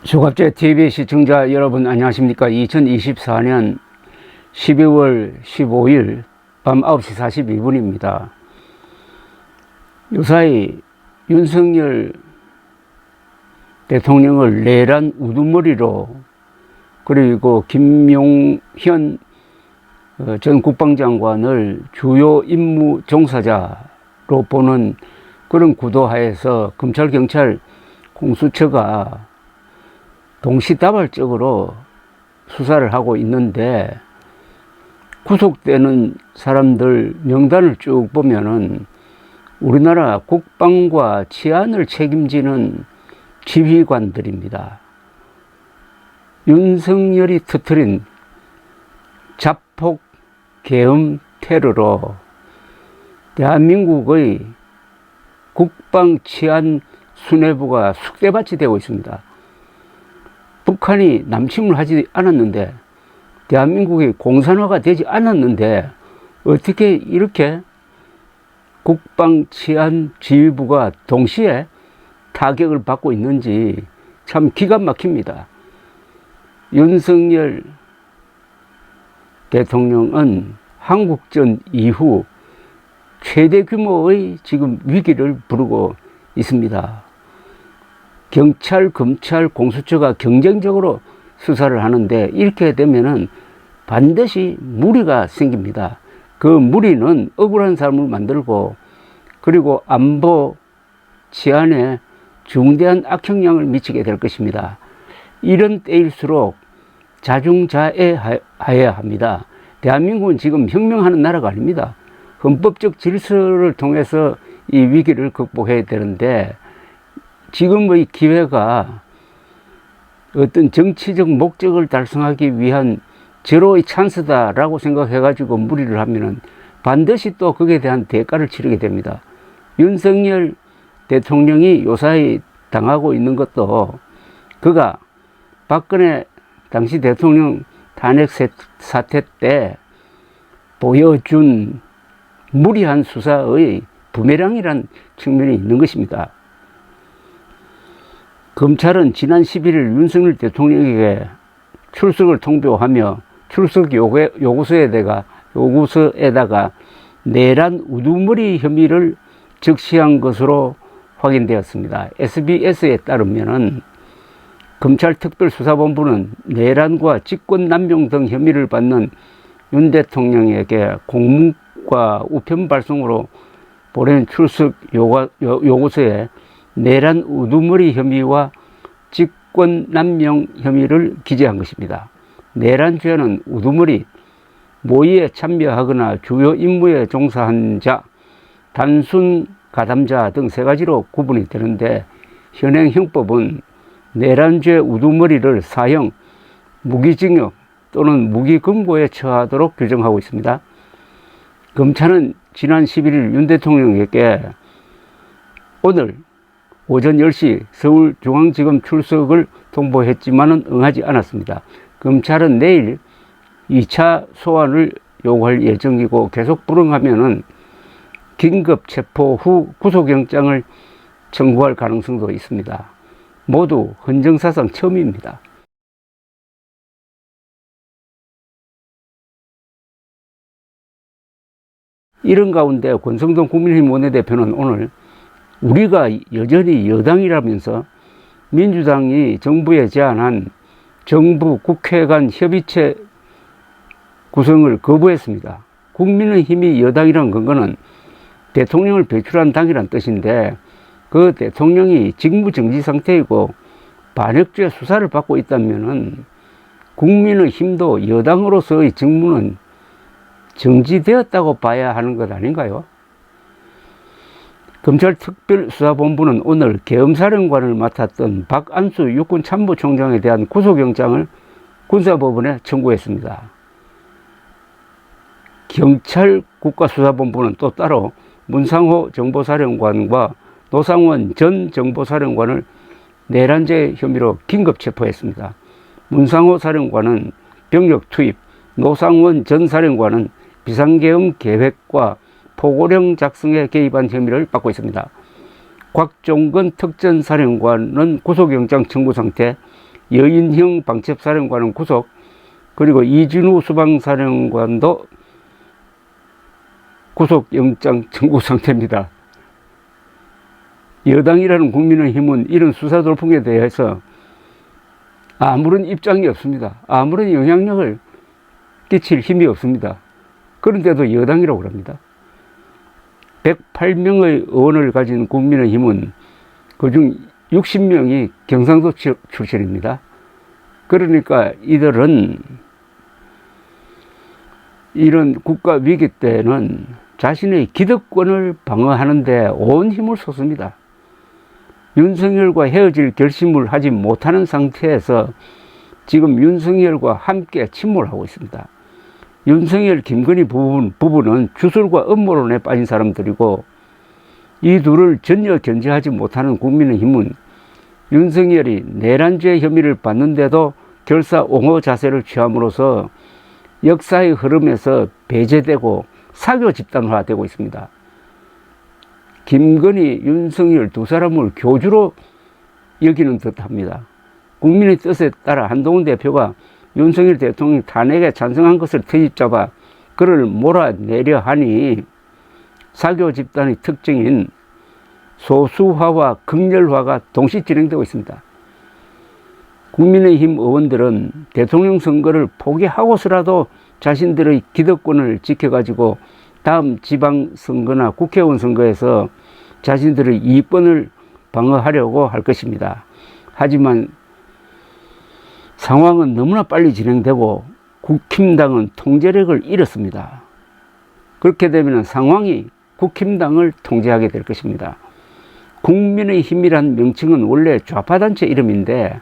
조갑제 TV 시청자 여러분 안녕하십니까. 2024년 12월 15일 밤 9시 42분입니다. 요사이 윤석열 대통령을 내란 우두머리로, 그리고 김용현 전 국방장관을 주요 임무 종사자로 보는 그런 구도하에서 검찰, 경찰, 공수처가 동시다발적으로 수사를 하고 있는데, 구속되는 사람들 명단을 쭉 보면은 우리나라 국방과 치안을 책임지는 지휘관들입니다. 윤석열이 터뜨린 자폭 계엄 테러로 대한민국의 국방 치안 수뇌부가 쑥대밭이 되고 있습니다. 북한이 남침을 하지 않았는데, 대한민국이 공산화가 되지 않았는데 어떻게 이렇게 국방 치안 지휘부가 동시에 타격을 받고 있는지 참 기가 막힙니다. 윤석열 대통령은 한국전 이후 최대 규모의 지금 위기를 부르고 있습니다. 경찰, 검찰, 공수처가 경쟁적으로 수사를 하는데, 이렇게 되면은 반드시 무리가 생깁니다. 그 무리는 억울한 사람을 만들고, 그리고 안보 치안에 중대한 악영향을 미치게 될 것입니다. 이런 때일수록 자중자애해야 합니다. 대한민국은 지금 혁명하는 나라가 아닙니다. 헌법적 질서를 통해서 이 위기를 극복해야 되는데, 지금의 기회가 어떤 정치적 목적을 달성하기 위한 절호의 찬스다라고 생각해가지고 무리를 하면은 반드시 또 거기에 대한 대가를 치르게 됩니다. 윤석열 대통령이 요사이 당하고 있는 것도 그가 박근혜 당시 대통령 탄핵 사태 때 보여준 무리한 수사의 부메랑이란 측면이 있는 것입니다. 검찰은 지난 11일 윤석열 대통령에게 출석을 통보하며 출석 요구서에다가 내란 우두머리 혐의를 적시한 것으로 확인되었습니다. SBS에 따르면 검찰 특별수사본부는 내란과 직권남용 등 혐의를 받는 윤 대통령에게 공문과 우편 발송으로 보낸 출석 요구서에 내란 우두머리 혐의와 직권남용 혐의를 기재한 것입니다. 내란 죄는 우두머리, 모의에 참여하거나 주요 임무에 종사한 자, 단순 가담자 등 세 가지로 구분이 되는데, 현행 형법은 내란죄 우두머리를 사형, 무기징역 또는 무기금고에 처하도록 규정하고 있습니다. 검찰은 지난 11일 윤 대통령에게 오늘 오전 10시 서울중앙지검 출석을 통보했지만은 응하지 않았습니다. 검찰은 내일 2차 소환을 요구할 예정이고, 계속 불응하면은 긴급 체포 후 구속영장을 청구할 가능성도 있습니다. 모두 헌정사상 처음입니다. 이런 가운데 권성동 국민의힘 원내대표는 오늘 우리가 여전히 여당이라면서 민주당이 정부에 제안한 정부 국회 간 협의체 구성을 거부했습니다. 국민의힘이 여당이라는 근거는 대통령을 배출한 당이란 뜻인데, 그 대통령이 직무정지 상태이고 반역죄 수사를 받고 있다면은 국민의힘도 여당으로서의 직무는 정지되었다고 봐야 하는 것 아닌가요? 검찰특별수사본부는 오늘 계엄사령관을 맡았던 박안수 육군참모총장에 대한 구속영장을 군사법원에 청구했습니다. 경찰국가수사본부는 또 따로 문상호 정보사령관과 노상원 전 정보사령관을 내란죄 혐의로 긴급 체포했습니다. 문상호 사령관은 병력 투입, 노상원 전 사령관은 비상계엄 계획과 포고령 작성에 개입한 혐의를 받고 있습니다. 곽종건 특전사령관은 구속영장 청구 상태, 여인형 방첩사령관은 구속, 그리고 이진우 수방사령관도 구속영장 청구 상태입니다. 여당이라는 국민의힘은 이런 수사 돌풍에 대해서 아무런 입장이 없습니다. 아무런 영향력을 끼칠 힘이 없습니다. 그런데도 여당이라고 합니다. 108명의 의원을 가진 국민의힘은 그중 60명이 경상도 출신입니다. 그러니까 이들은 이런 국가 위기 때는 자신의 기득권을 방어하는 데 온 힘을 쏟습니다. 윤석열과 헤어질 결심을 하지 못하는 상태에서 지금 윤석열과 함께 침몰하고 있습니다. 윤석열, 김건희 부부는 주술과 음모론에 빠진 사람들이고, 이 둘을 전혀 견제하지 못하는 국민의힘은 윤석열이 내란죄 혐의를 받는데도 결사 옹호 자세를 취함으로써 역사의 흐름에서 배제되고 사교 집단화되고 있습니다. 김건희, 윤석열 두 사람을 교주로 여기는 듯합니다. 국민의 뜻에 따라 한동훈 대표가 윤석열 대통령 탄핵에 찬성한 것을 트집잡아 그를 몰아내려 하니 사교 집단의 특징인 소수화와 극렬화가 동시 진행되고 있습니다. 국민의힘 의원들은 대통령 선거를 포기하고서라도 자신들의 기득권을 지켜가지고 다음 지방선거나 국회의원 선거에서 자신들의 이권을 방어하려고 할 것입니다. 하지만 상황은 너무나 빨리 진행되고 국힘당은 통제력을 잃었습니다. 그렇게 되면 상황이 국힘당을 통제하게 될 것입니다. 국민의힘이란 명칭은 원래 좌파단체 이름인데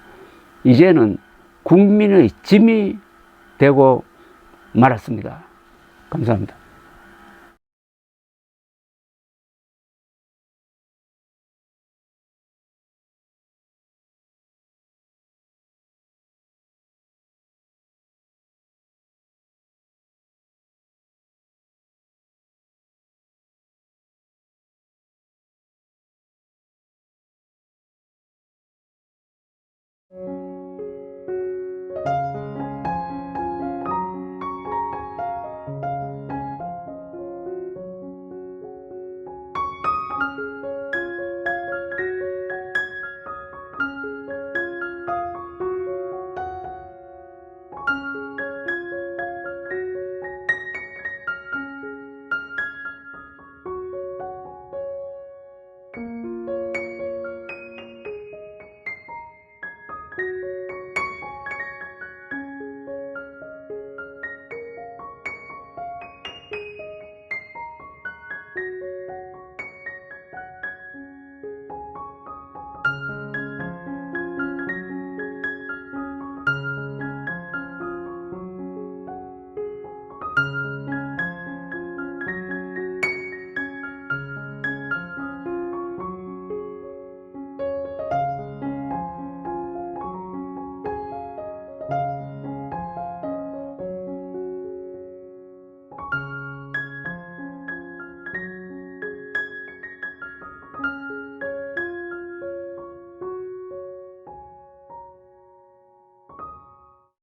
이제는 국민의 짐이 되고 말았습니다. 감사합니다.